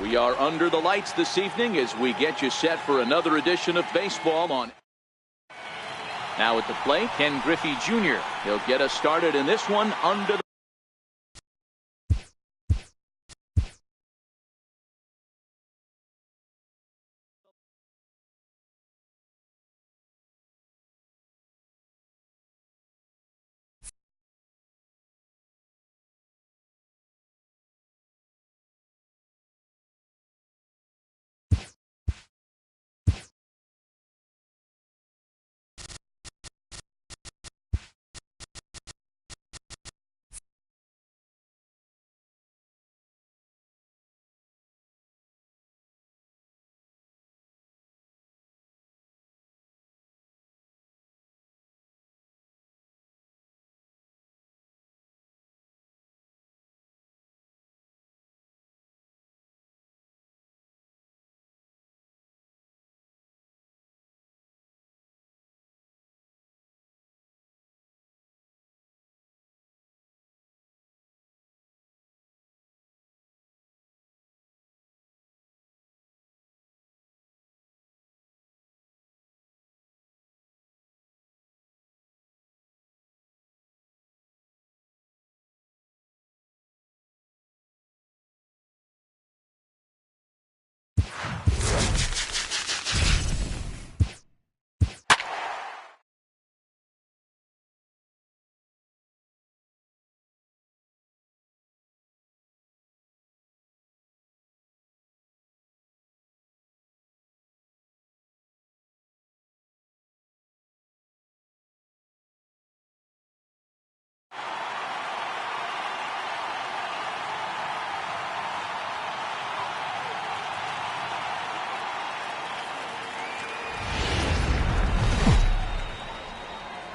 We are under the lights this evening as we get you set for another edition of baseball on. Now at the plate, Ken Griffey Jr. He'll get us started in this one under the.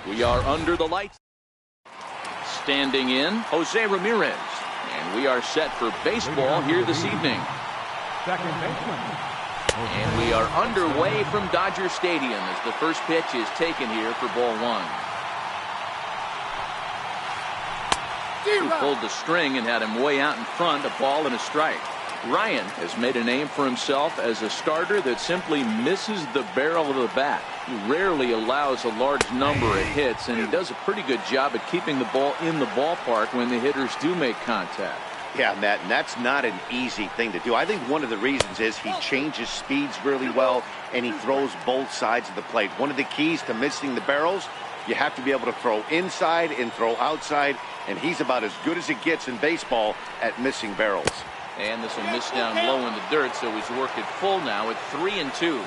We are under the lights. Standing in, Jose Ramirez. And we are set for baseball here this evening. Second baseman. And we are underway from Dodger Stadium as the first pitch is taken here for ball one. He pulled the string and had him way out in front, a ball and a strike. Ryan has made a name for himself as a starter that simply misses the barrel of the bat. He rarely allows a large number of hits, and he does a pretty good job at keeping the ball in the ballpark when the hitters do make contact. Yeah, Matt, and that's not an easy thing to do. I think one of the reasons is he changes speeds really well, and he throws both sides of the plate. One of the keys to missing the barrels, you have to be able to throw inside and throw outside, and he's about as good as it gets in baseball at missing barrels. And this will miss down low in the dirt, so he's working full now at 3-2.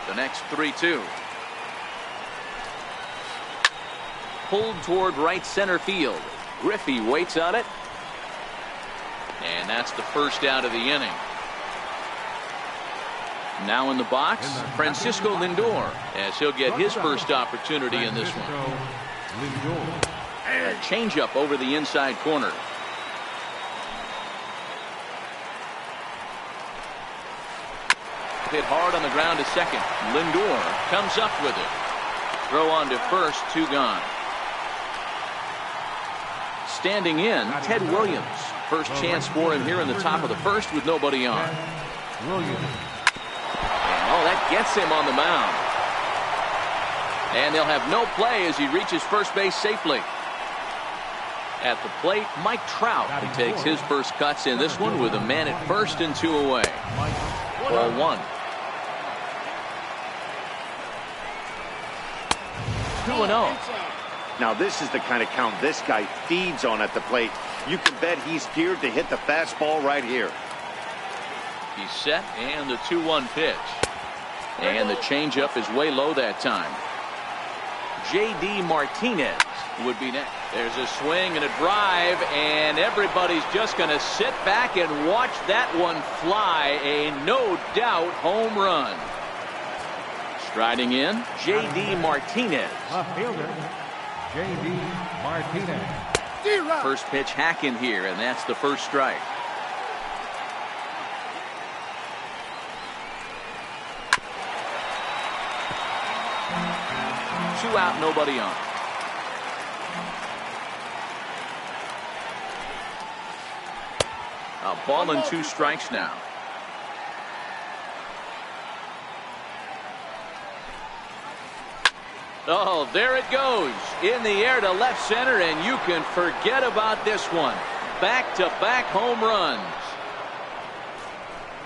The next 3-2. Pulled toward right center field. Griffey waits on it. And that's the first out of the inning. Now in the box, Francisco Lindor, as he'll get his first opportunity in this one. A changeup over the inside corner. Hit hard on the ground to second. Lindor comes up with it. Throw on to first, 2 gone. Standing in, Ted Williams. First chance for him here in the top of the first with nobody on. And that gets him on the mound. And they'll have no play as he reaches first base safely. At the plate, Mike Trout, who takes his first cuts in this one with a man at first and 2 away. Ball 1. 2-0. Now this is the kind of count this guy feeds on at the plate. You can bet he's geared to hit the fastball right here. He's set, and the 2-1 pitch. And the changeup is way low that time. J.D. Martinez would be next. There's a swing and a drive, and everybody's just going to sit back and watch that one fly. A no-doubt home run. Striding in, J.D. Martinez. A fielder, J.D. Martinez. First pitch hacking here, and that's the first strike. Two out, nobody on. A ball and 2 strikes now. Oh, there it goes. In the air to left center, and you can forget about this one. Back-to-back home runs.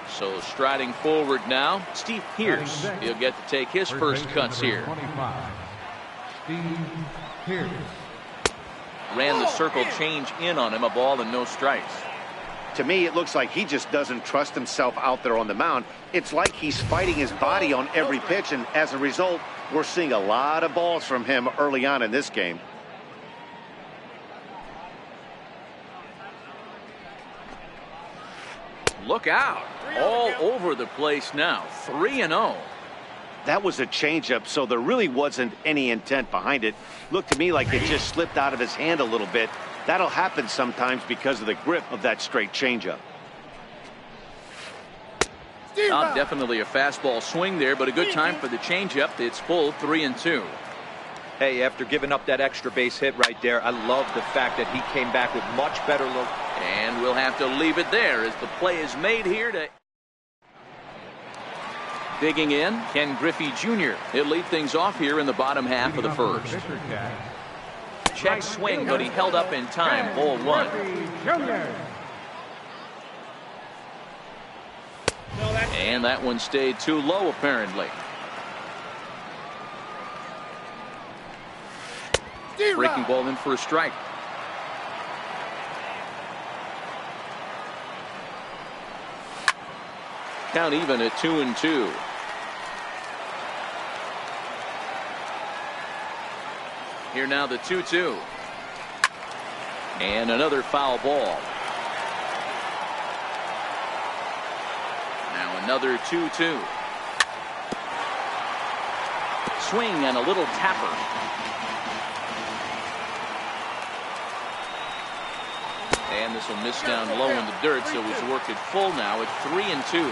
So striding forward now, Steve Pearce. He'll get to take his first cuts here. 25. Steve Pearce. Ran the circle change in on him, a ball and no strikes. To me, it looks like he just doesn't trust himself out there on the mound. It's like he's fighting his body on every pitch, and as a result, we're seeing a lot of balls from him early on in this game. Look out. All over the place now. 3-0. That was a changeup, so there really wasn't any intent behind it. Looked to me like it just slipped out of his hand a little bit. That'll happen sometimes because of the grip of that straight changeup. Not definitely a fastball swing there, but a good time for the changeup. It's full 3-2. Hey, after giving up that extra base hit right there, I love the fact that he came back with much better look. And we'll have to leave it there as the play is made here to... Digging in, Ken Griffey Jr. He'll lead things off here in the bottom half of the first. Check swing, but he held up in time. Ball 1. And that one stayed too low, apparently. Breaking ball in for a strike. Count even at 2-2. Here now the 2-2. And another foul ball. Now another 2-2. Swing and a little tapper. And this will miss down low in the dirt, so he's worked it full now at 3-2.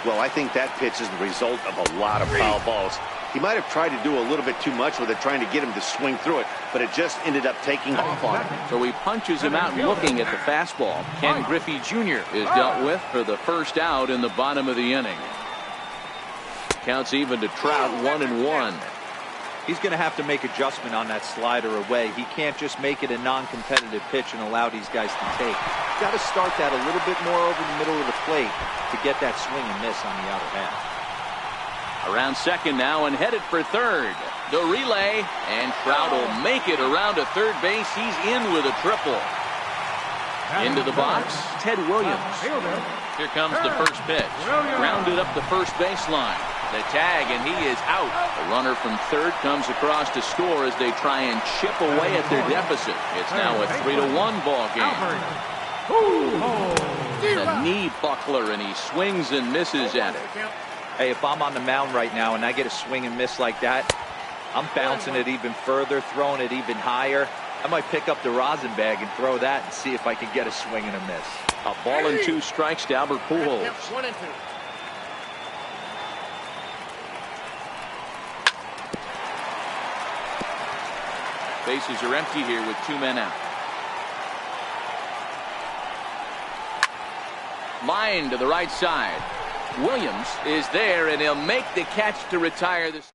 Well, I think that pitch is the result of a lot of foul balls. He might have tried to do a little bit too much with it, trying to get him to swing through it, but it just ended up taking off on him. So he punches him out looking at the fastball. Ken Griffey Jr. is dealt with for the first out in the bottom of the inning. Counts even to Trout, 1-1. He's going to have to make adjustment on that slider away. He can't just make it a non-competitive pitch and allow these guys to take. Got to start that a little bit more over the middle of the plate to get that swing and miss on the outer half. Around second now and headed for third. The relay, and Trout will make it around to third base. He's in with a triple. Into the box, Ted Williams. Here comes the first pitch. Grounded up the first baseline. The tag, and he is out. The runner from third comes across to score as they try and chip away at their deficit. It's now a 3-1 ball game. The knee buckler, and he swings and misses at it. Hey, if I'm on the mound right now and I get a swing and miss like that, I'm bouncing it even further, throwing it even higher. I might pick up the rosin bag and throw that and see if I can get a swing and a miss. A ball and 2 strikes to Albert Pujols. 1-2. Bases are empty here with 2 men out. Line to the right side. Williams is there, and he'll make the catch to retire this.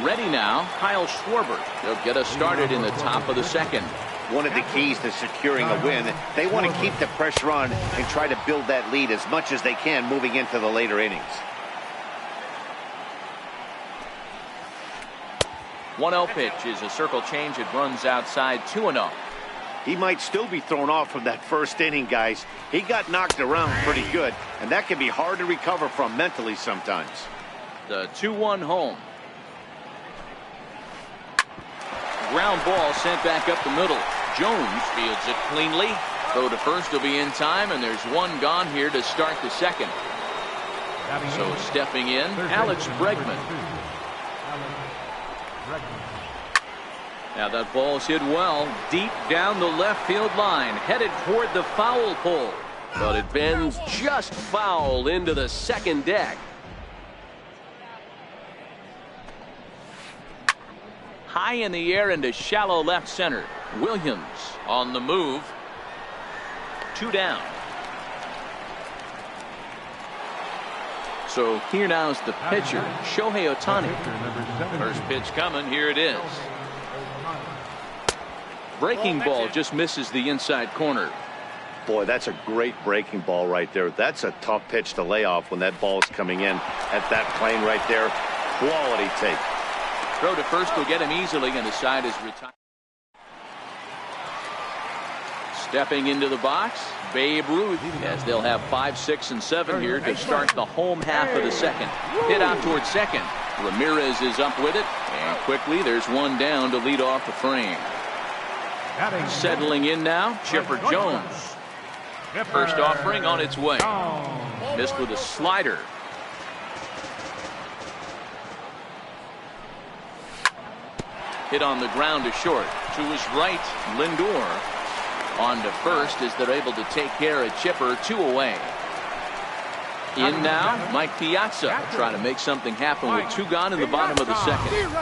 Ready now, Kyle Schwarber. They'll get us started in the top of the second. One of the keys to securing a win, they want to keep the pressure on and try to build that lead as much as they can moving into the later innings. 1-0 pitch is a circle change. It runs outside 2-0. He might still be thrown off from that first inning, guys. He got knocked around pretty good, and that can be hard to recover from mentally sometimes. The 2-1 home. Ground ball sent back up the middle. Jones fields it cleanly. Throw to first will be in time, and there's one gone here to start the second. So stepping in, Alex Bregman. Now that ball's hit well, deep down the left field line, headed toward the foul pole. But it bends just foul into the second deck. High in the air into shallow left center. Williams on the move. 2 down. So here now's the pitcher, Shohei Ohtani. First pitch coming. Here it is. Breaking ball just misses the inside corner. Boy, that's a great breaking ball right there. That's a tough pitch to lay off when that ball is coming in at that plane right there. Quality take. Throw to first will get him easily, and the side is retired. Stepping into the box, Babe Ruth, as they'll have 5, 6, and 7 here to start the home half of the second. Hit out towards second. Ramirez is up with it, and quickly there's one down to lead off the frame. Settling in now, Chipper Jones. First offering on its way. Missed with a slider. Hit on the ground to short. To his right, Lindor. On to first as they're able to take care of Chipper. 2 away. In now, Mike Piazza trying to make something happen with 2 gone in the bottom of the second.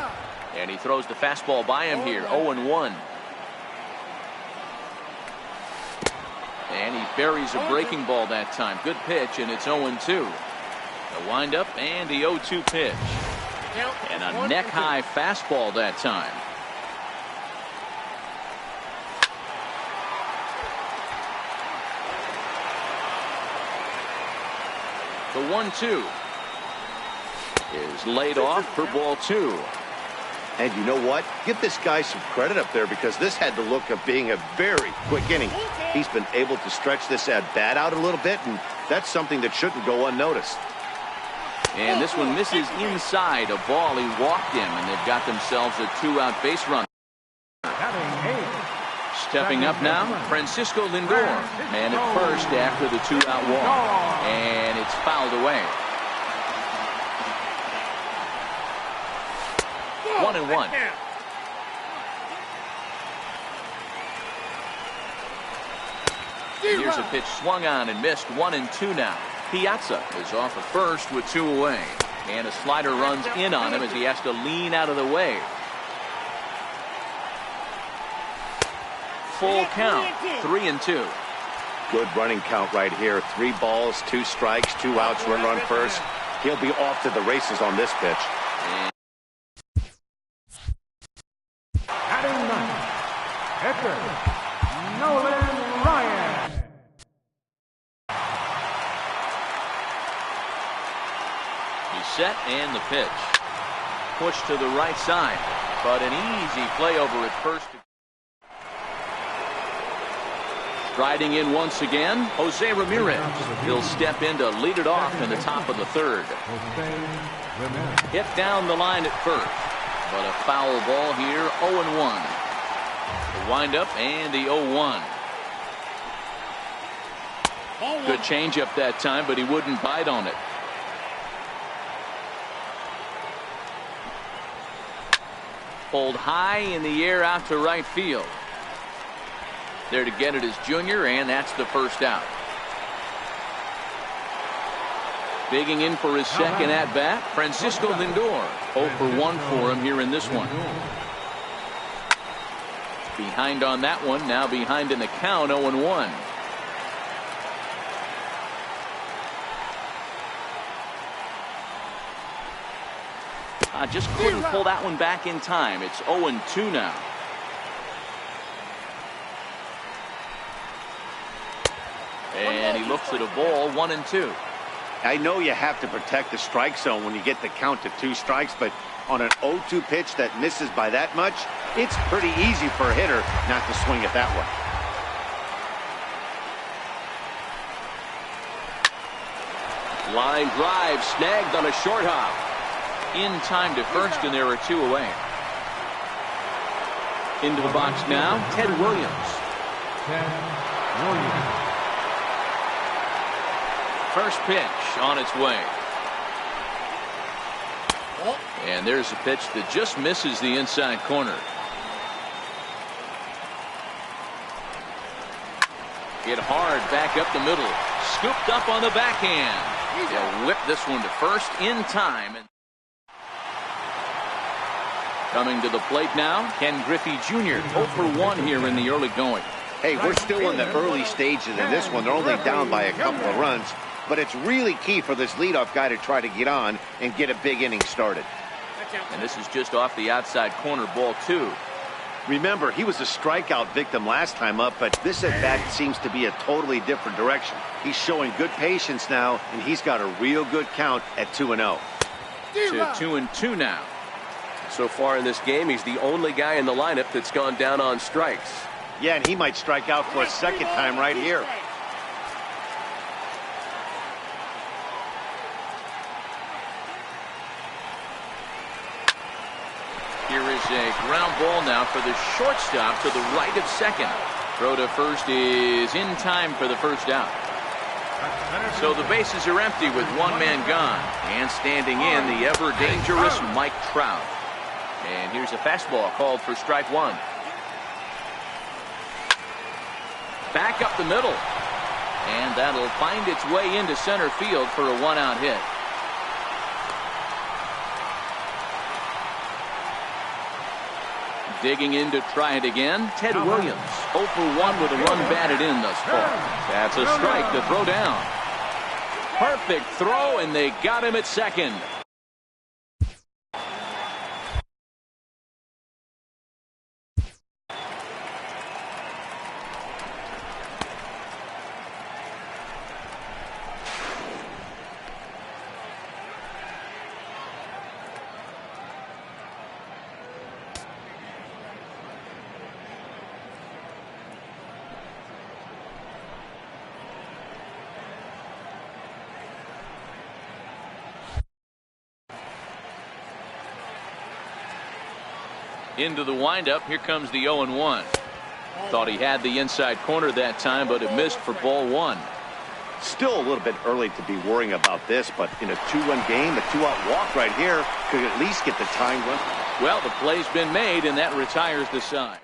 And he throws the fastball by him here. 0-1. And he buries a breaking ball that time. Good pitch, and it's 0-2. The windup and the 0-2 pitch. And a neck-high fastball that time. The 1-2 is laid off for ball 2. And you know what? Give this guy some credit up there, because this had the look of being a very quick inning. He's been able to stretch this at bat out a little bit, and that's something that shouldn't go unnoticed. And this one misses inside a ball. He walked him, and they've got themselves a 2-out base run. Stepping up now, Francisco Lindor. Man at first after the 2-out walk. And it's fouled away. 1-1. Here's a pitch swung on and missed. 1-2 now. Piazza is off at first with 2 away. And a slider runs in on him as he has to lean out of the way. Full count. 3-2. Good running count right here. 3 balls, 2 strikes, 2 outs, run first. He'll be off to the races on this pitch. Batting ninth, Edgar Nolan Ryan. He's set, and the pitch. Push to the right side, but an easy play over at first. Striding in once again, Jose Ramirez. He'll step in to lead it off in the top of the 3rd. Hit down the line at first, but a foul ball here. 0-1. The windup and the 0-1. Good changeup that time, but he wouldn't bite on it. Pulled high in the air out to right field. There to get it is Junior, and that's the first out. Digging in for his second at-bat, Francisco Lindor. 0 for 1 for him here in this one. Behind on that one, now behind in the count, 0-1. Just couldn't pull that one back in time. It's 0-2 now. And he looks at a ball. 1-2. I know you have to protect the strike zone when you get the count to 2 strikes, but on an 0-2 pitch that misses by that much, it's pretty easy for a hitter not to swing it that way. Line drive snagged on a short hop. In time to first, and there are 2 away. Into the box now, Ted Williams. Ted Williams. First pitch on its way. And there's a pitch that just misses the inside corner. Hit hard back up the middle. Scooped up on the backhand. They'll whip this one to first in time. Coming to the plate now, Ken Griffey Jr. 0 for 1 here in the early going. Hey, we're still in the early stages in this one. They're only down by a couple of runs. But it's really key for this leadoff guy to try to get on and get a big inning started. And this is just off the outside corner, ball 2. Remember, he was a strikeout victim last time up, but this at-bat seems to be a totally different direction. He's showing good patience now, and he's got a real good count at 2-0. To 2-2 now. So far in this game, he's the only guy in the lineup that's gone down on strikes. Yeah, and he might strike out for a second time right here. Here is a ground ball now for the shortstop to the right of second. Throw to first is in time for the first out. So the bases are empty with one man gone. And standing in, the ever-dangerous Mike Trout. And here's a fastball called for strike 1. Back up the middle. And that'll find its way into center field for a one-out hit. Digging in to try it again, Ted Williams. 0 for 1 with a run batted in thus far. That's a strike to throw down. Perfect throw, and they got him at second. Into the windup. Here comes the 0-1. Thought he had the inside corner that time, but it missed for ball 1. Still a little bit early to be worrying about this, but in a 2-1 game, a 2-out walk right here could at least get the tying run. Well, the play's been made, and that retires the side.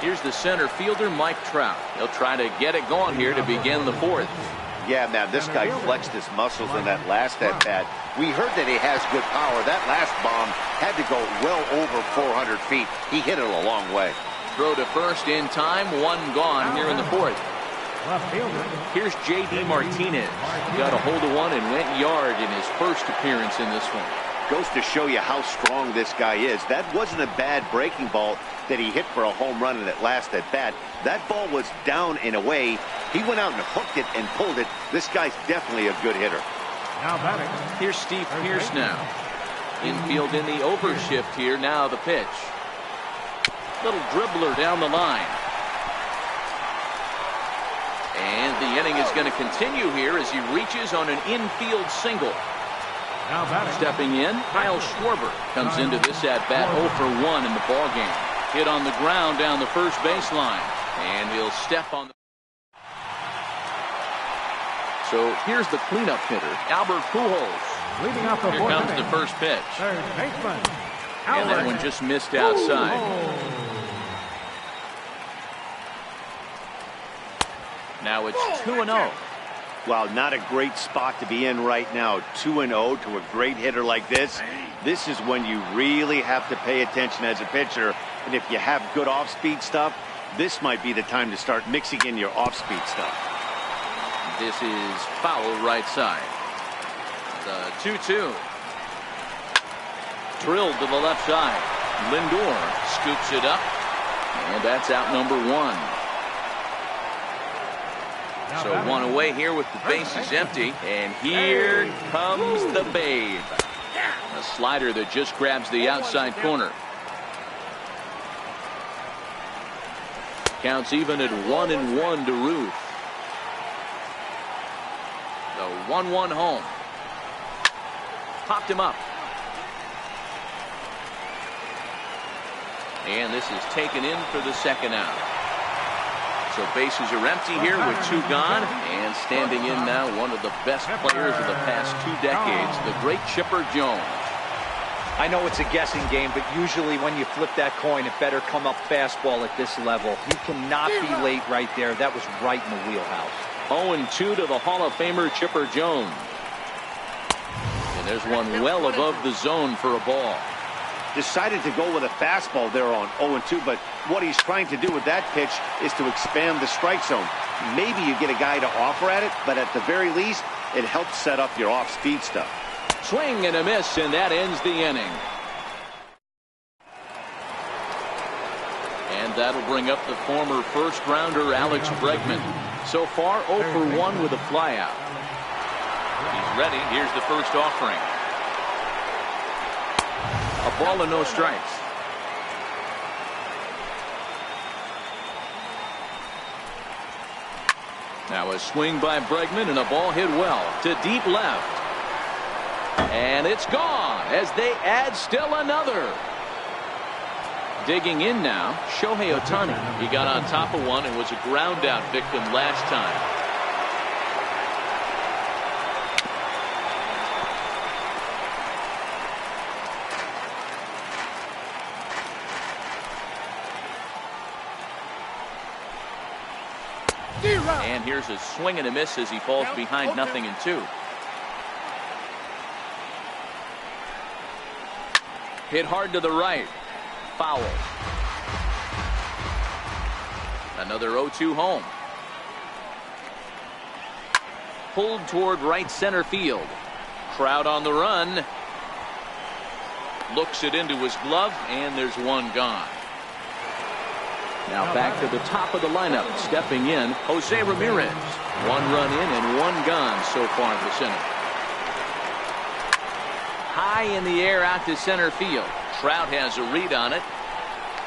Here's the center fielder, Mike Trout. He'll try to get it going here to begin the 4th. Yeah, man, this guy flexed his muscles in that last at-bat. We heard that he has good power. That last bomb had to go well over 400 feet. He hit it a long way. Throw to first in time. One gone here in the 4th. Here's J.D. Martinez. Got a hold of one and went yard in his first appearance in this one. Goes to show you how strong this guy is. That wasn't a bad breaking ball that he hit for a home run in that last at-bat. That ball was down and away. He went out and hooked it and pulled it. This guy's definitely a good hitter. Now batting. Here's Steve Pearce now. Infield in the overshift here. Now the pitch. Little dribbler down the line. And the inning is going to continue here as he reaches on an infield single. Now batting. Stepping in, Kyle Schwarber comes into this at-bat 0 for 1 in the ballgame. Hit on the ground down the first baseline. And he'll step on the... So here's the cleanup hitter, Albert Pujols. Leading off the Here comes the first pitch. Third baseman. And that one just missed outside. Now it's 2-0. Well, not a great spot to be in right now. 2-0 to a great hitter like this. This is when you really have to pay attention as a pitcher. And if you have good off-speed stuff, this might be the time to start mixing in your off-speed stuff. This is foul right side. The 2-2. Drilled to the left side. Lindor scoops it up. And that's out number 1. So one away here with the bases empty. And here comes the babe. A slider that just grabs the outside corner. Counts even at 1-1 to Ruth. The 1-1 home. Popped him up. And this is taken in for the second out. So bases are empty here with 2 gone. And standing in now, one of the best players of the past 2 decades, the great Chipper Jones. I know it's a guessing game, but usually when you flip that coin, it better come up fastball at this level. He cannot be late right there. That was right in the wheelhouse. 0-2 to the Hall of Famer Chipper Jones. And there's one well above the zone for a ball. Decided to go with a fastball there on 0-2, but what he's trying to do with that pitch is to expand the strike zone. Maybe you get a guy to offer at it, but at the very least, it helps set up your off-speed stuff. Swing and a miss, and that ends the inning. And that'll bring up the former first-rounder Alex Bregman. So far, 0 for 1 with a flyout. He's ready. Here's the first offering. A ball and no strikes. Now a swing by Bregman and a ball hit well to deep left. And it's gone as they add still another. Digging in now, Shohei Ohtani. He got on top of one and was a ground out victim last time. And here's a swing and a miss as he falls behind 0-2. Hit hard to the right. Foul. Another 0-2 home. Pulled toward right center field. Crowd on the run. Looks it into his glove, and there's one gone. Now back to the top of the lineup. Stepping in, Jose Ramirez. One run in and one gone so far this inning. High in the air out to center field. Trout has a read on it.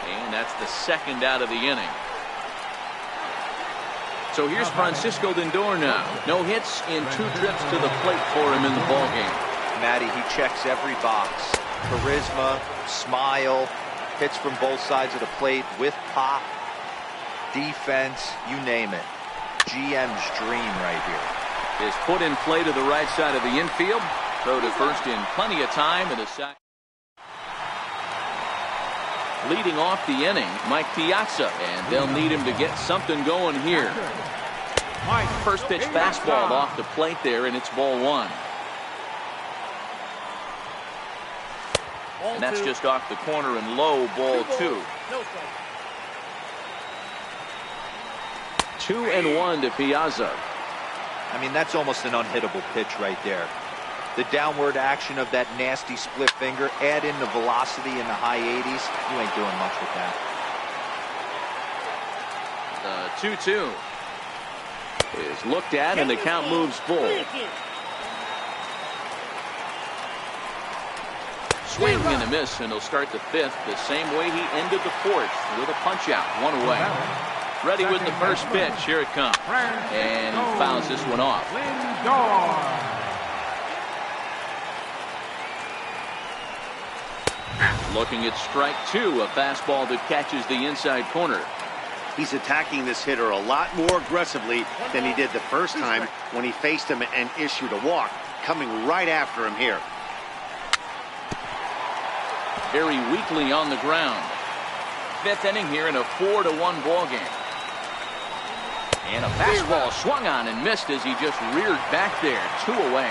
And that's the second out of the inning. So here's Francisco Lindor now. No hits in 2 trips to the plate for him in the ballgame. Matty, he checks every box. Charisma, smile, hits from both sides of the plate with pop, defense, you name it. GM's dream right here. Is put in play to the right side of the infield. Throw to first in plenty of time, and a sack. Leading off the inning, Mike Piazza, and they'll need him to get something going here. First pitch fastball off the plate there, and it's ball 1. And that's just off the corner and low, ball 2. 2-1 to Piazza. I mean, that's almost an unhittable pitch right there. The downward action of that nasty split finger, add in the velocity in the high 80s, you ain't doing much with that. The 2-2 is looked at, and the count moves full. Swing and a miss, and he'll start the 5th the same way he ended the 4th with a punch out, 1 away. Ready with the first pitch. Here it comes. And he fouls this one off. Looking at strike 2, a fastball that catches the inside corner. He's attacking this hitter a lot more aggressively than he did the first time when he faced him and issued a walk. Coming right after him here. Very weakly on the ground. 5th inning here in a 4-1 ball game. And a fastball swung on and missed as he just reared back there, 2 away.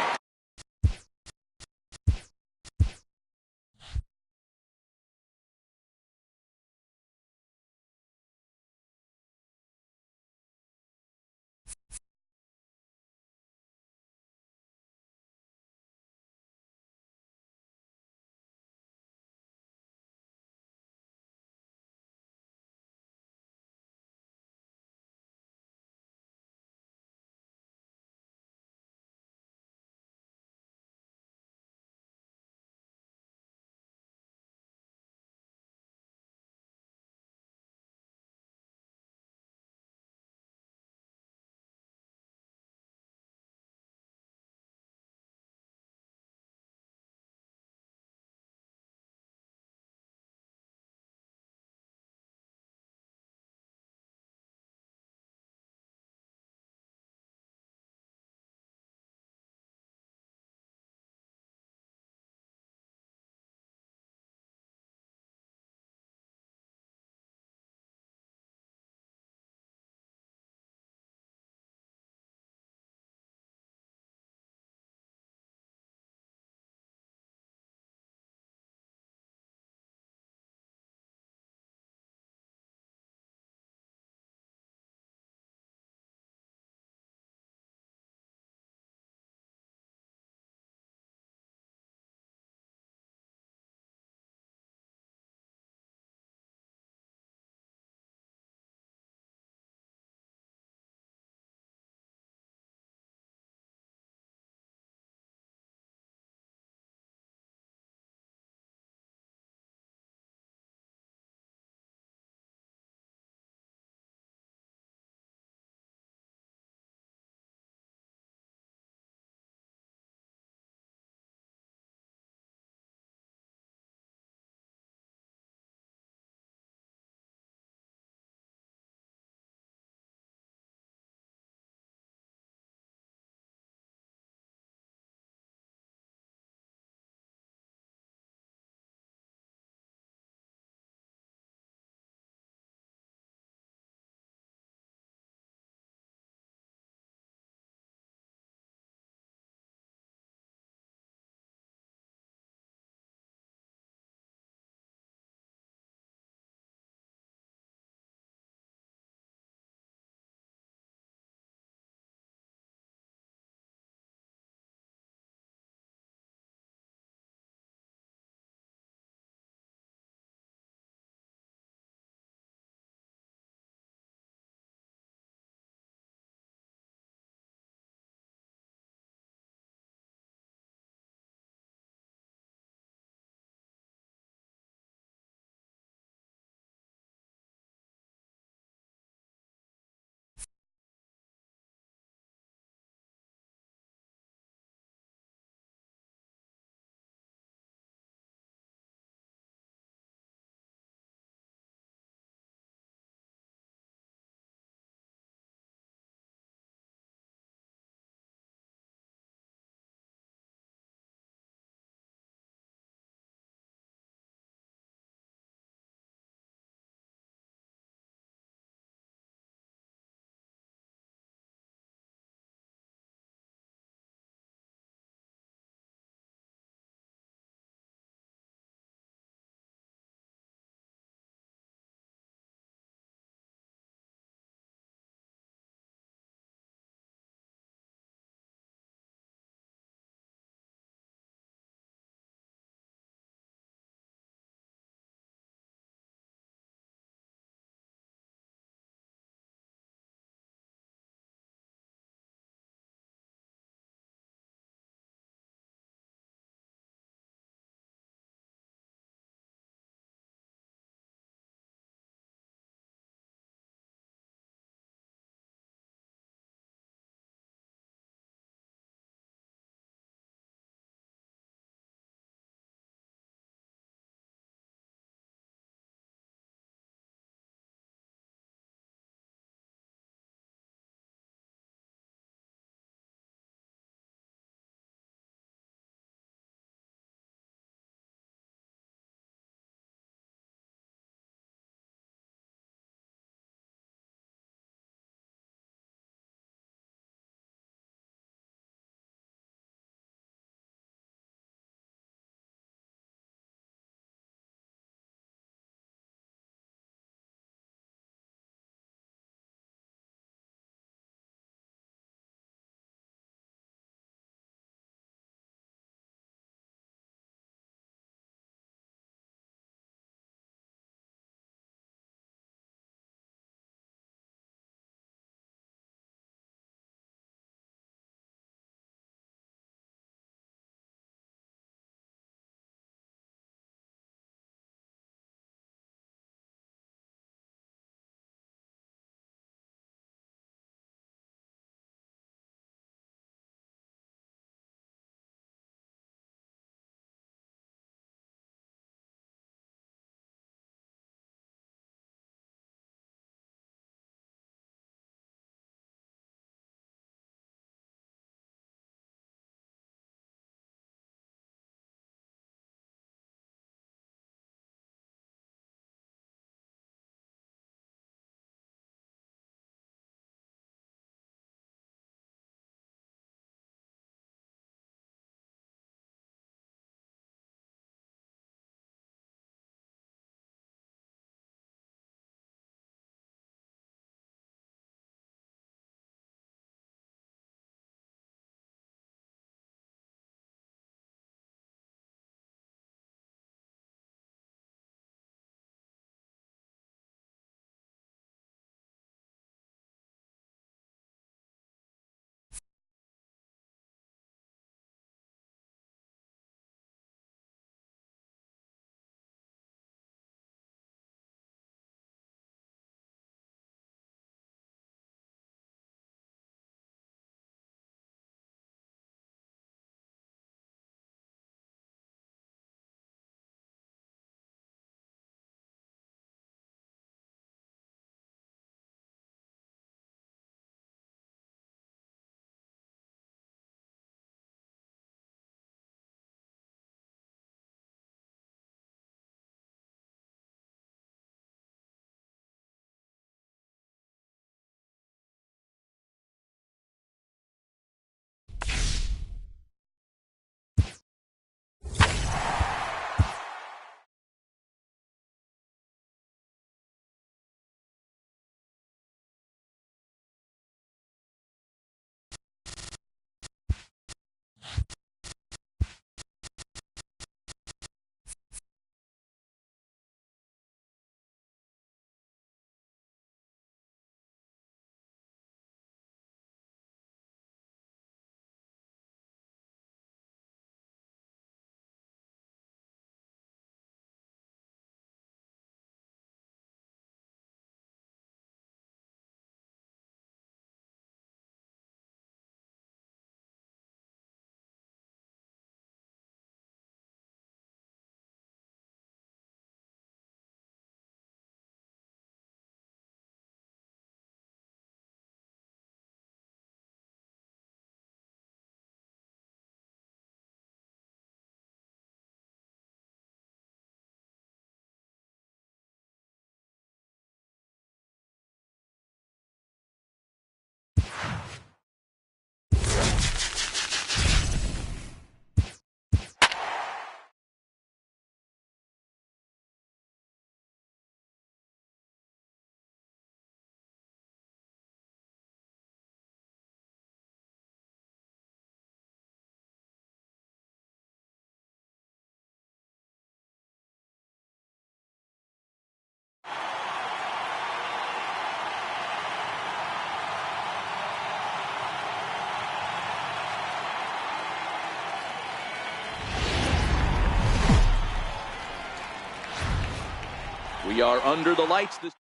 We are under the lights this.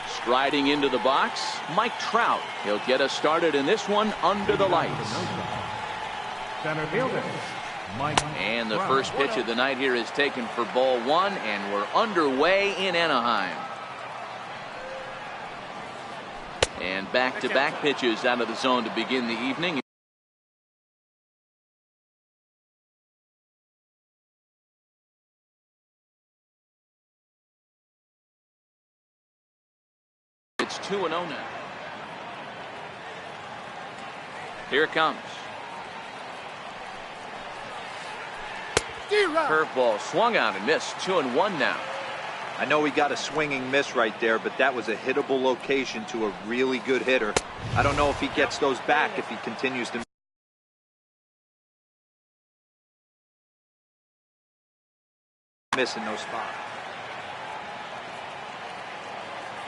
Striding into the box, Mike Trout. He'll get us started in this one under the lights. Center fielder, Mike And the Trout. first pitch of the night here is taken for ball one, and we're underway in Anaheim. And back-to-back pitches out of the zone to begin the evening. It's 2-0 now. Here it comes. Curveball swung out and missed. 2-1 now. I know he got a swinging miss right there, but that was a hittable location to a really good hitter. I don't know if he gets those back if he continues to miss in those spots.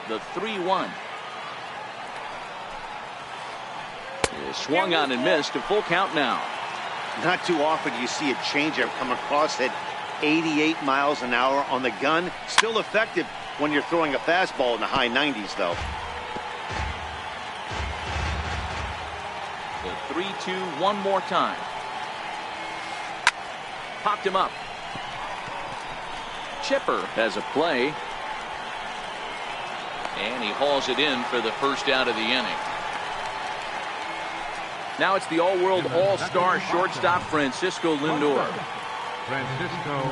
The 3-1. Swung on and missed. A full count now. Not too often do you see a changeup come across at 88 miles an hour on the gun. Still effective when you're throwing a fastball in the high 90s, though. The 3-2 one more time. Popped him up. Chipper has a play. And he hauls it in for the first out of the inning. Now it's the all-world all-star shortstop Francisco Lindor. Francisco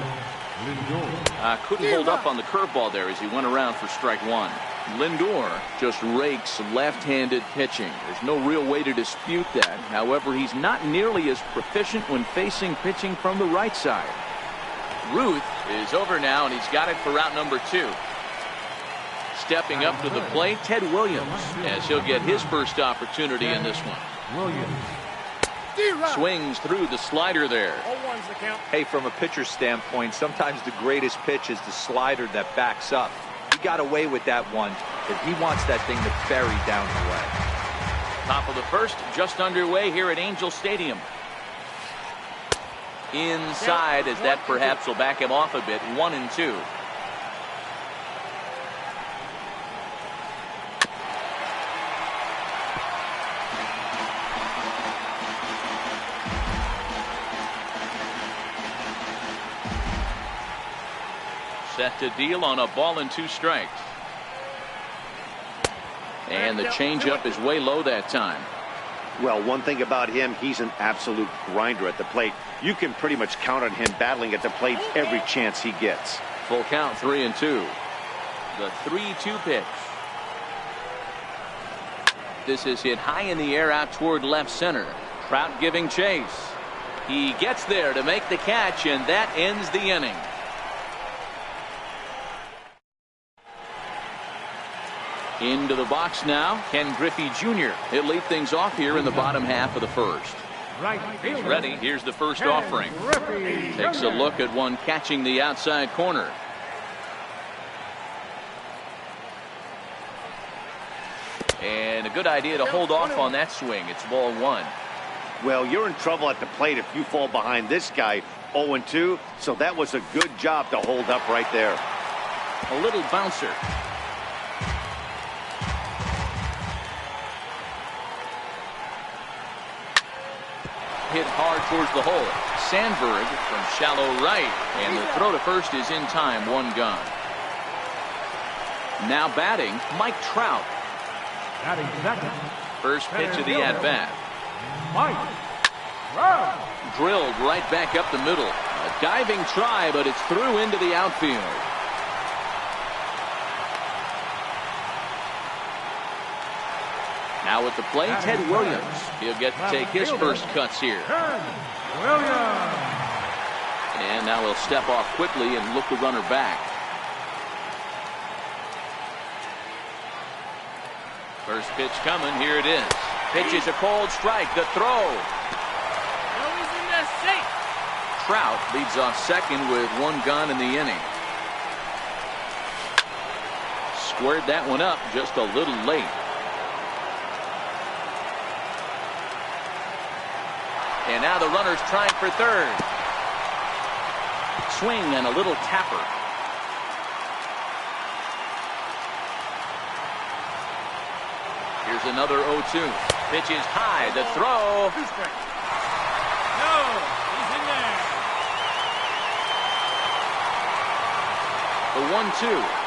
Lindor. Couldn't hold up on the curveball there as he went around for strike one. Lindor just rakes left-handed pitching. There's no real way to dispute that. However, he's not nearly as proficient when facing pitching from the right side. Ruth is over now, and he's got it for route number 2. Stepping up to the plate, Ted Williams, as he'll get his first opportunity in this one. Williams. Swings through the slider there. Hey, from a pitcher's standpoint, sometimes the greatest pitch is the slider that backs up. He got away with that one, but he wants that thing to bury down the way. Top of the first, just underway here at Angel Stadium. Inside, as that perhaps will back him off a bit. 1-2. Set to deal on a ball and 2 strikes. And the changeup is way low that time. Well, one thing about him, he's an absolute grinder at the plate. You can pretty much count on him battling at the plate every chance he gets. Full count, 3-2. The 3-2 pitch. This is hit high in the air out toward left center. Trout giving chase. He gets there to make the catch, and that ends the inning. Into the box now, Ken Griffey Jr. He'll lead things off here in the bottom half of the first. Right He's fielder. ready. Here's the first Ken offering. Griffey Takes a Jr. look at one catching the outside corner. And a good idea to hold off on that swing. It's ball 1. Well, you're in trouble at the plate if you fall behind this guy 0-2, so that was a good job to hold up right there. A little bouncer. Hit hard towards the hole. Sandberg from shallow right, and the throw to first is in time. 1 gone. Now batting, Mike Trout. Batting second, First pitch of the at-bat. Mike Trout. Drilled right back up the middle. A diving try, but it's through into the outfield. Now at the plate, Ted Williams. He'll get to take his first cuts here. Ted Williams. And now he'll step off quickly and look the runner back. First pitch coming. Here it is. Pitch is a cold strike. The throw. Trout leads off second with one gone in the inning. Squared that one up just a little late. And now the runner's trying for third. Swing and a little tapper. Here's another 0-2. Pitch is high. The throw. No, he's in there. The 1-2.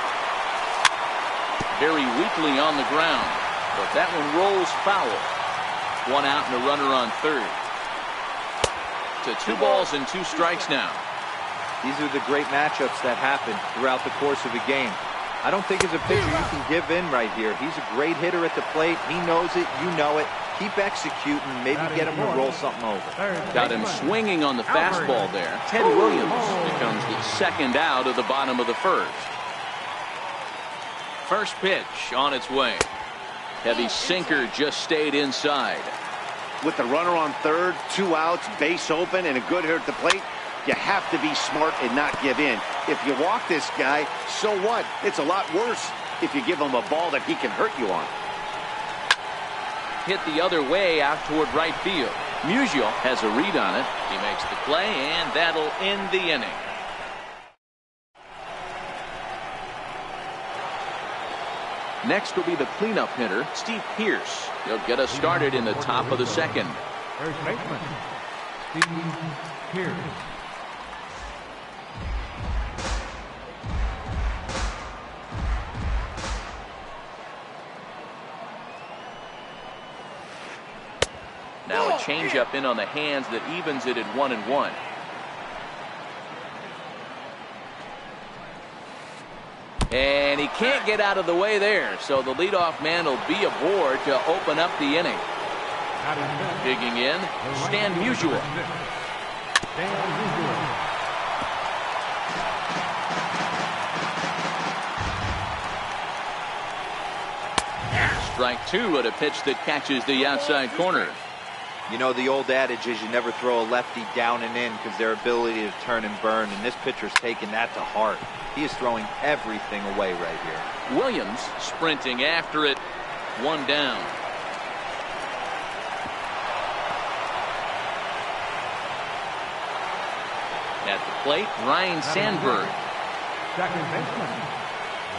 Very weakly on the ground, but that one rolls foul. One out and a runner on third. To 2 balls and 2 strikes now. These are the great matchups that happen throughout the course of a game. I don't think as a pitcher you can give in right here. He's a great hitter at the plate. He knows it. You know it. Keep executing. Maybe get him to roll something over. Got him swinging on the fastball there. Ted Williams becomes the second out of the bottom of the first. First pitch on its way. Heavy sinker just stayed inside. With the runner on third, 2 outs, base open, and a good hitter at the plate, you have to be smart and not give in. If you walk this guy, so what? It's a lot worse if you give him a ball that he can hurt you on. Hit the other way out toward right field. Musial has a read on it. He makes the play, and that'll end the inning. Next will be the cleanup hitter, Steve Pearce. He'll get us started in the top of the second. First baseman, Steve Pearce. Now a changeup in on the hands that evens it at 1-1. And he can't get out of the way there, so the leadoff man will be aboard to open up the inning. Digging in, Stan Musial. Strike 2 at a pitch that catches the outside corner. You know, the old adage is you never throw a lefty down and in because their ability to turn and burn, and this pitcher's taking that to heart. He is throwing everything away right here. Williams sprinting after it. 1 down. At the plate, Ryne Sandberg. Second baseman,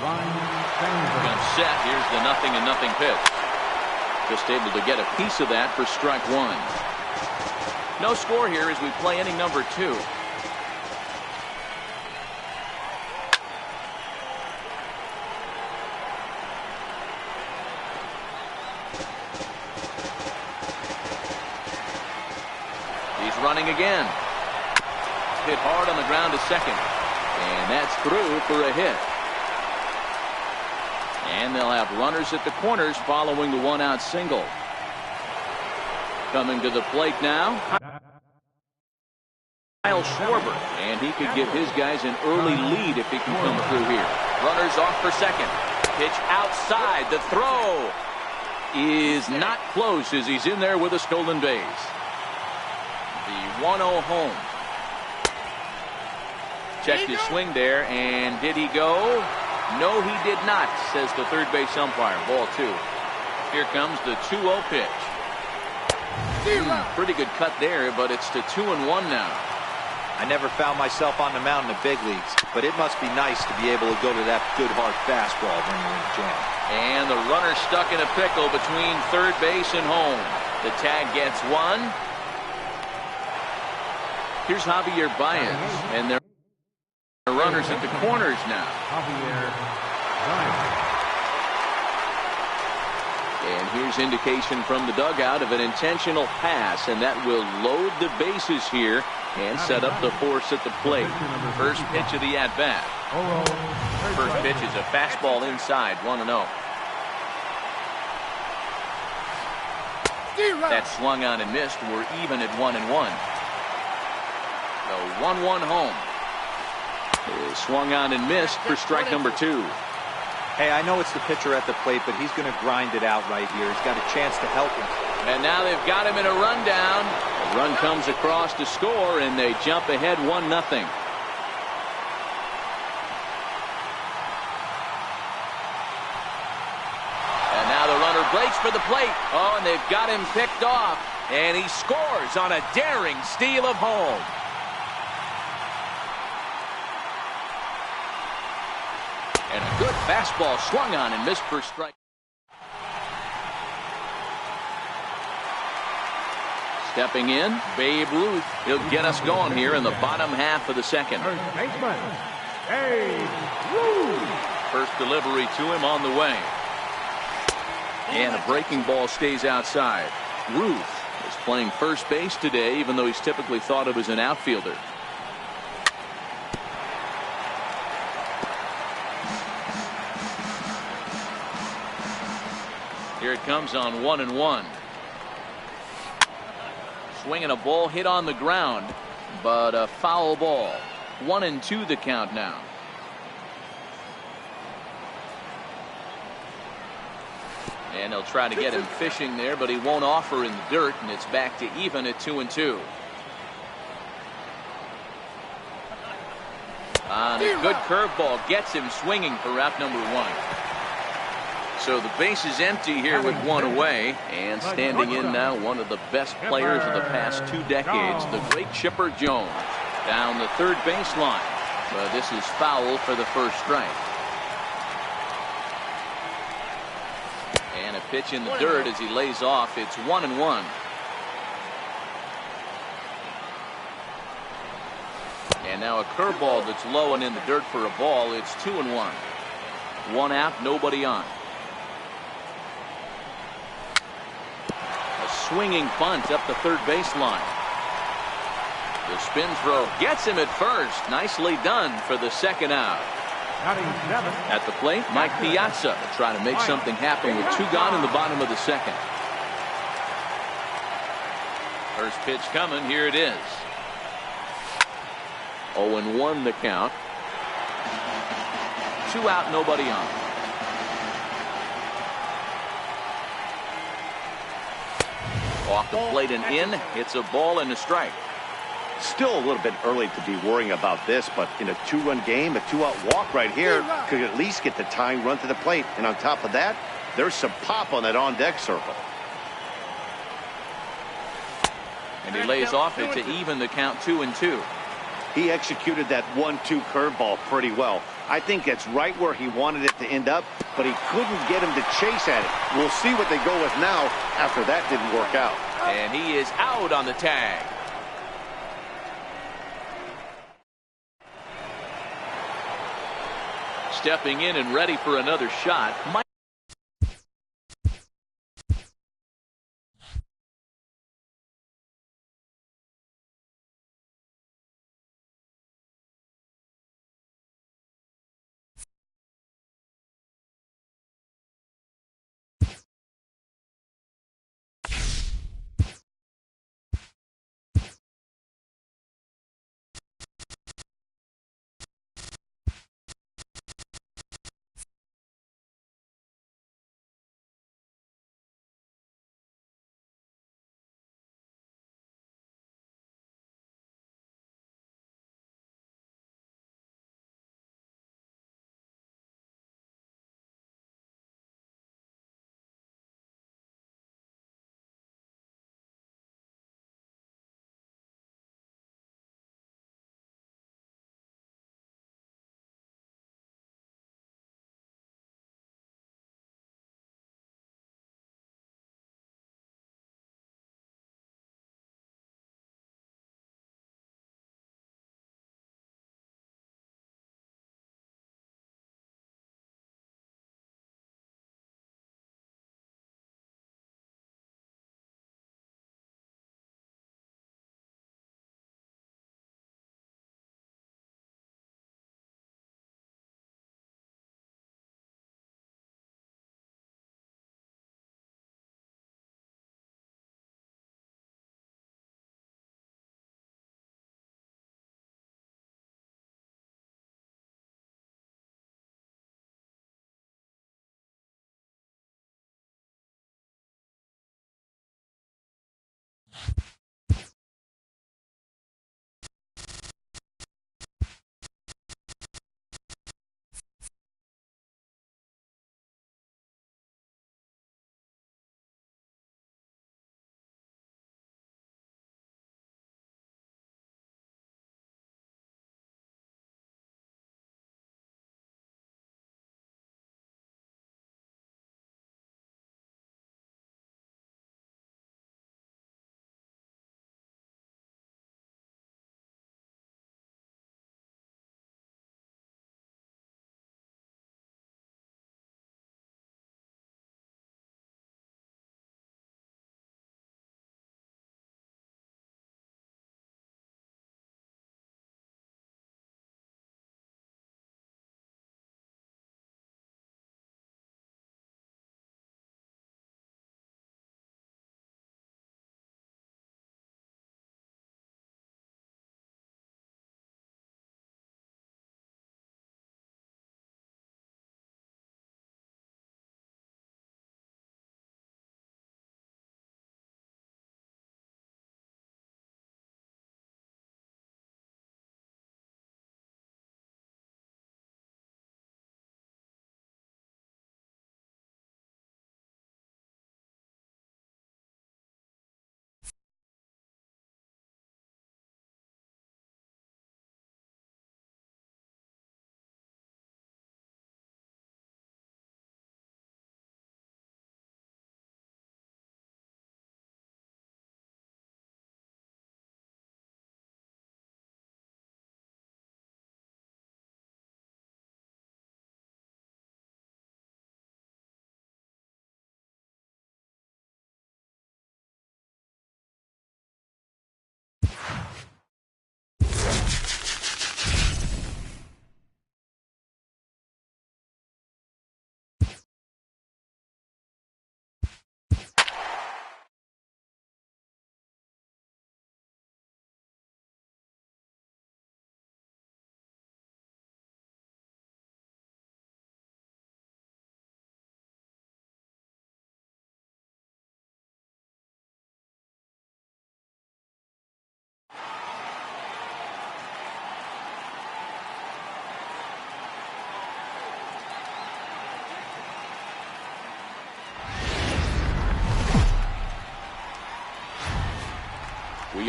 Ryne Sandberg. Gun set. Here's the 0-0 pitch. Just able to get a piece of that for strike 1. No score here as we play inning number 2. He's running again. Hit hard on the ground to second. And that's through for a hit. And they'll have runners at the corners following the 1-out single. Coming to the plate now, Kyle Schwarber. And he could give his guys an early lead if he can come through here. Runners off for second. Pitch outside. The throw is not close as he's in there with a stolen base. The 1-0 home. Checked his swing there, and did he go? No, he did not, says the third base umpire. Ball 2. Here comes the 2-0 pitch. Pretty good cut there, but it's to 2-1 now. I never found myself on the mound in the big leagues, but it must be nice to be able to go to that good hard fastball when you're in the jam. And the runner stuck in a pickle between third base and home. The tag gets 1. Here's Javier Baez, and they're runners at the corners now. And here's indication from the dugout of an intentional pass, and that will load the bases here and set up the force at the plate. First pitch of the at-bat. First pitch is a fastball inside, 1-0. That swung on and missed. We're even at 1-1. So 1-1 home. Swung on and missed for strike number 2. Hey, I know it's the pitcher at the plate, but he's going to grind it out right here. He's got a chance to help him And now they've got him in a rundown. The run comes across to score, and they jump ahead 1-0. Breaks for the plate. Oh, and they've got him picked off. And he scores on a daring steal of home. And a good fastball swung on and missed for strike. Stepping in, Babe Ruth. He'll get us going here in the bottom half of the second. First baseman, Babe Ruth. First delivery to him on the way. And a breaking ball stays outside. Ruth is playing first base today, even though he's typically thought of as an outfielder. Here it comes on 1-1. Swinging a ball hit on the ground, but a foul ball. 1-2 the count now. And they'll try to get him fishing there, but he won't offer in the dirt, and it's back to even at 2-2. And a good curveball gets him swinging for out number 1. So the base is empty here with one away, and standing in now one of the best players of the past 2 decades, the great Chipper Jones, down the third baseline. But this is foul for the first strike. And a pitch in the dirt as he lays off. It's 1-1. And now a curveball that's low and in the dirt for a ball. It's 2-1. 1 out, nobody on. A swinging bunt up the third baseline. The spin throw gets him at first. Nicely done for the second out. At the plate, Mike Piazza trying to make something happen with 2 gone in the bottom of the second. First pitch coming. Here it is. 0-1 the count. 2 out, nobody on. Off the plate and in. It's a ball and a strike. Still a little bit early to be worrying about this, but in a 2-run game, a 2-out walk right here could at least get the tying run to the plate. And on top of that, there's some pop on that on-deck circle. And he lays off it to even the count 2-2. He executed that 1-2 curveball pretty well. I think that's right where he wanted it to end up, but he couldn't get him to chase at it. We'll see what they go with now after that didn't work out. And he is out on the tag. Stepping in and ready for another shot, Mike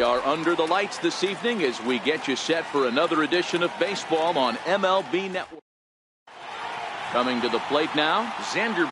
We are under the lights this evening as we get you set for another edition of baseball on MLB Network. Coming to the plate now, Xander.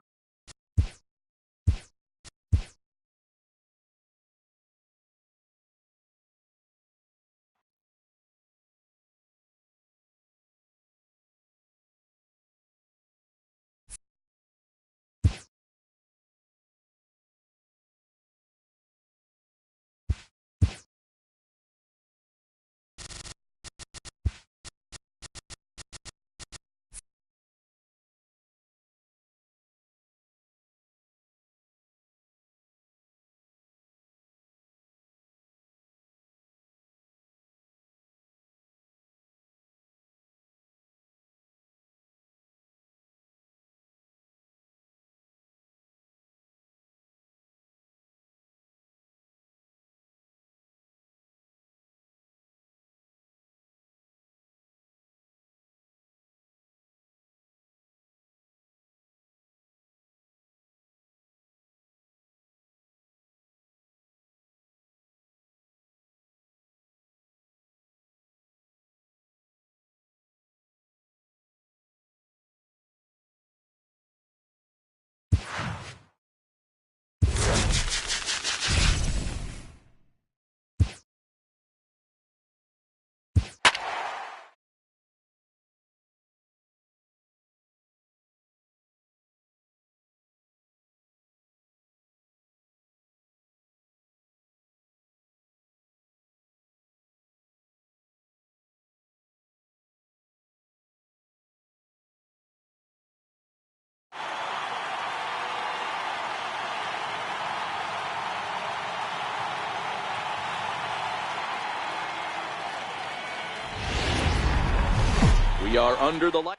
We are under the light.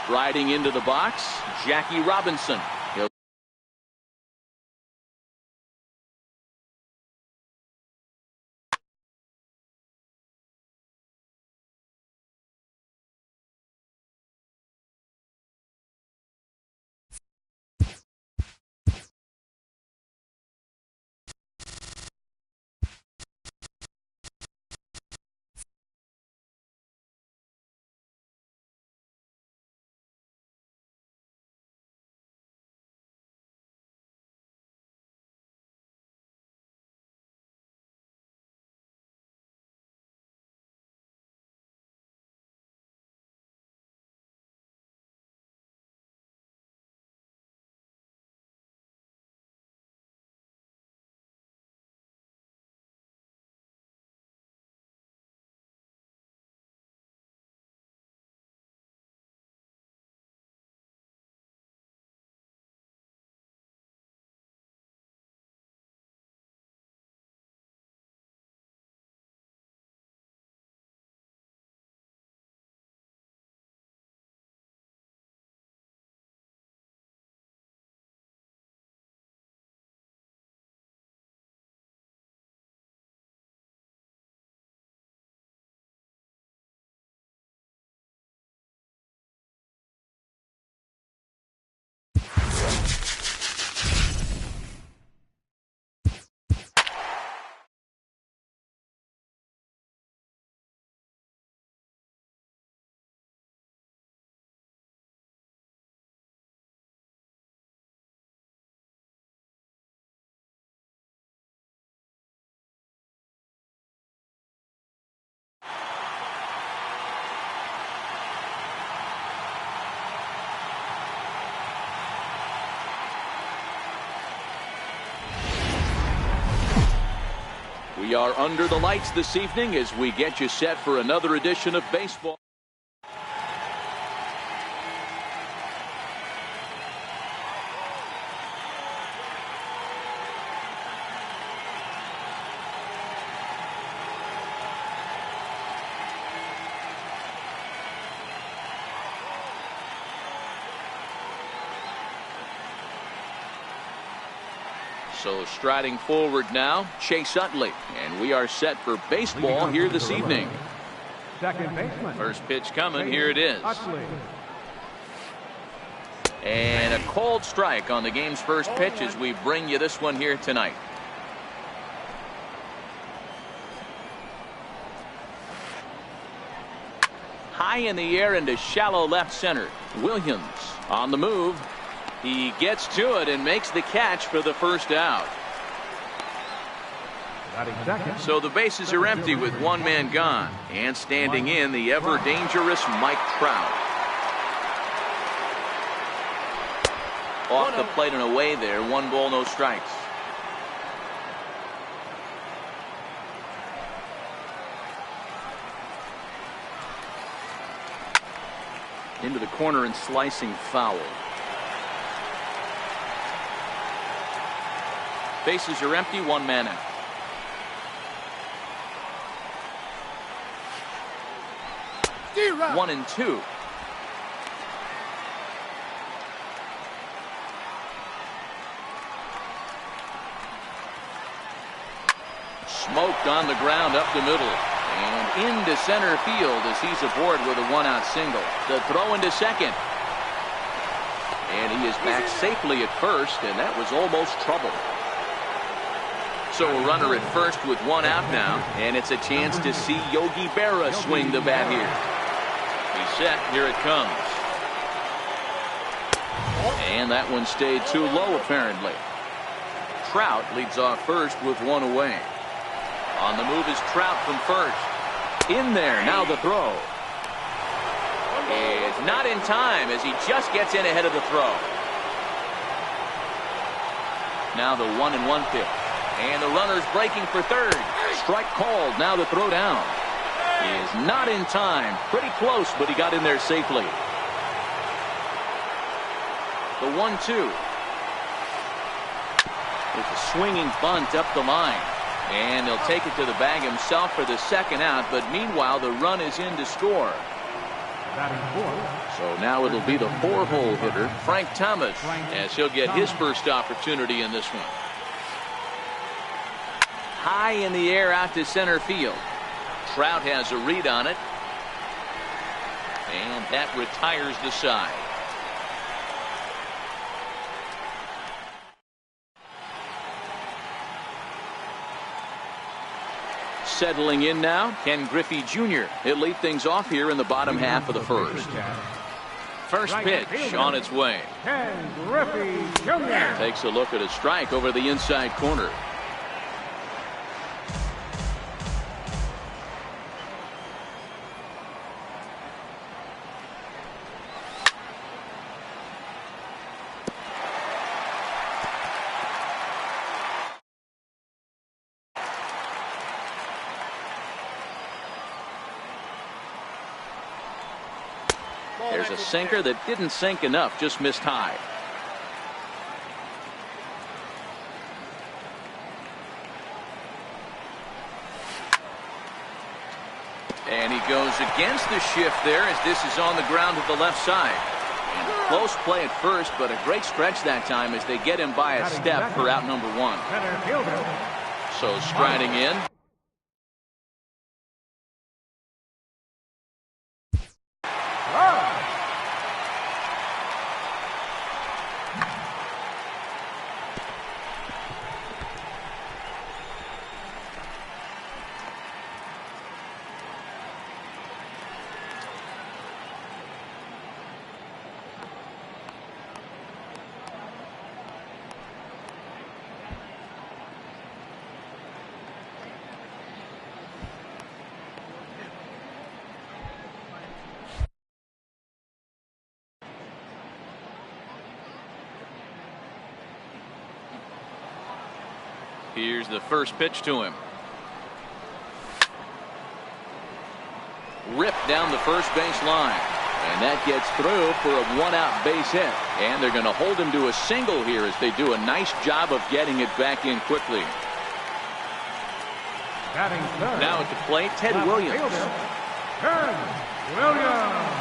Striding into the box, Jackie Robinson. We are under the lights this evening as we get you set for another edition of baseball. So striding forward now, Chase Utley, and we are set for baseball here this evening. second baseman. First pitch coming. Here it is. Utley. And a cold strike on the game's first pitch as we bring you this one here tonight. High in the air into shallow left center. Williams on the move. He gets to it and makes the catch for the first out. So the bases are empty with one man gone. And standing in, the ever dangerous Mike Trout. Off the plate and away there. 1 ball, no strikes. Into the corner and slicing foul. Bases are empty, 1 man out. D-Rock. 1-2. Smoked on the ground up the middle. And into center field as he's aboard with a 1-out single. The throw into second. And he is back safely at first, and that was almost trouble. So a runner at first with 1 out now, and it's a chance to see Yogi Berra swing the bat here. He's set. Here it comes. And that one stayed too low, apparently. Trout leads off first with 1 away. On the move is Trout from first. In there, now the throw. Is not in time as he just gets in ahead of the throw. Now the 1-1 pitch. And the runner's breaking for third. Strike called. Now the throw down. Is not in time. Pretty close, but he got in there safely. The 1-2. With a swinging bunt up the line. And he'll take it to the bag himself for the second out, but meanwhile the run is in to score. So now it'll be the 4-hole hitter, Frank Thomas, as he'll get his first opportunity in this one. High in the air out to center field. Trout has a read on it. And that retires the side. Settling in now, Ken Griffey Jr. He'll lead things off here in the bottom half of the first. First pitch on its way. Ken Griffey Jr. Takes a look at a strike over the inside corner. There's a sinker that didn't sink enough, just missed high. And he goes against the shift there as this is on the ground to the left side. And close play at first, but a great stretch that time as they get him by a step for out number 1. So striding in. Here's the first pitch to him. Ripped down the first base line. And that gets through for a 1-out base hit. And they're going to hold him to a single here as they do a nice job of getting it back in quickly. Now at the plate, Ted Williams. Ted Williams.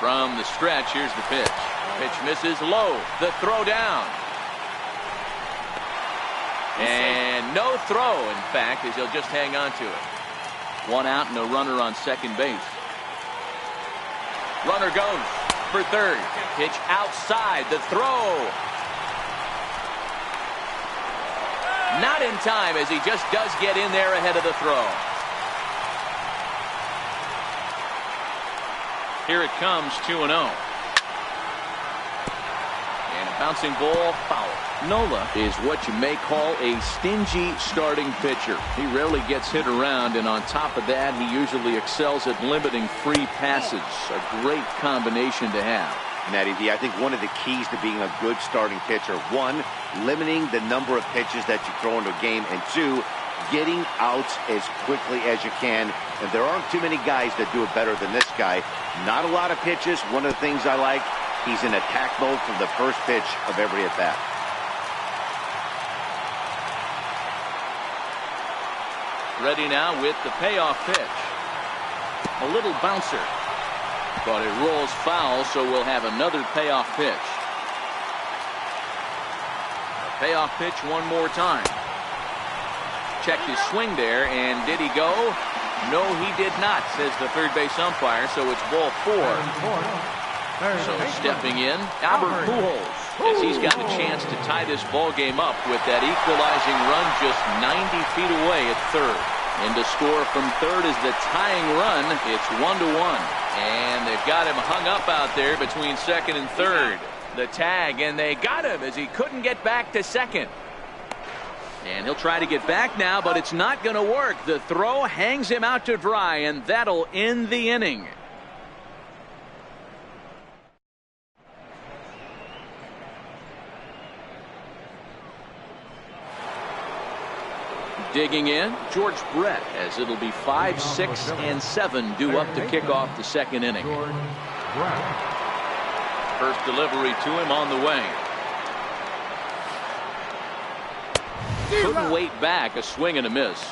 From the stretch, here's the pitch. Pitch misses low. The throw down. And no throw, in fact, as he'll just hang on to it. 1 out and a runner on second base. Runner goes for third. Pitch outside. The throw. Not in time, as he just does get in there ahead of the throw. Here it comes, 2-0. And a bouncing ball, foul. Nola is what you may call a stingy starting pitcher. He rarely gets hit around, and on top of that, he usually excels at limiting free passes. A great combination to have. Matty V, I think one of the keys to being a good starting pitcher, one, limiting the number of pitches that you throw into a game, and two, getting outs as quickly as you can. And there aren't too many guys that do it better than this guy. Not a lot of pitches. One of the things I like, he's in attack mode from the first pitch of every at bat. Ready now with the payoff pitch. A little bouncer. But it rolls foul, so we'll have another payoff pitch. A payoff pitch one more time. Checked his swing there, and did he go? No, he did not, says the third base umpire, so it's ball 4. So stepping in, Albert Pujols, as he's got a chance to tie this ball game up with that equalizing run just 90 feet away at third. And to score from third is the tying run. It's 1-1. And they've got him hung up out there between second and third. The tag, and they got him as he couldn't get back to second. And he'll try to get back now, but it's not going to work. The throw hangs him out to dry, and that'll end the inning. Digging in, George Brett, as it'll be 5, 6, and 7 due up to kick off the second inning. First delivery to him on the way. Couldn't wait back, a swing and a miss.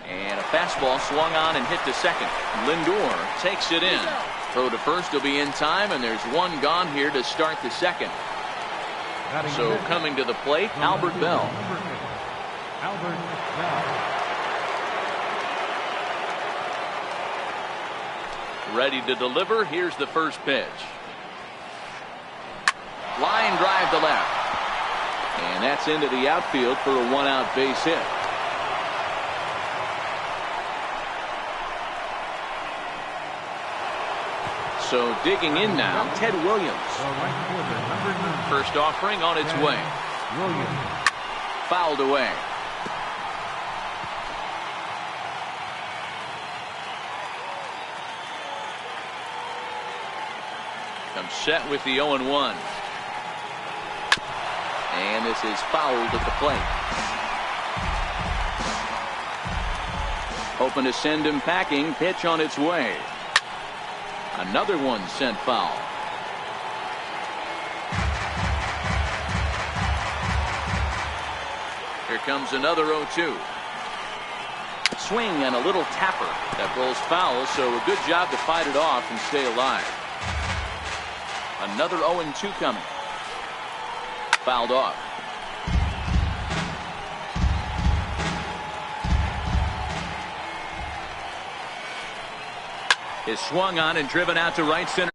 And a fastball swung on and hit to second. Lindor takes it in. Throw to first will be in time, and there's one gone here to start the second. So coming to the plate, Albert Bell. Ready to deliver. Here's the first pitch. Line drive to left. And that's into the outfield for a 1-out base hit. So digging in now, Ted Williams. First offering on its way. Fouled away. Comes set with the 0-1. And this is fouled at the plate. Hoping to send him packing. Pitch on its way. Another one sent foul. Here comes another 0-2. Swing and a little tapper that rolls foul, so a good job to fight it off and stay alive. Another 0-2 coming. Fouled off. Is swung on and driven out to right center.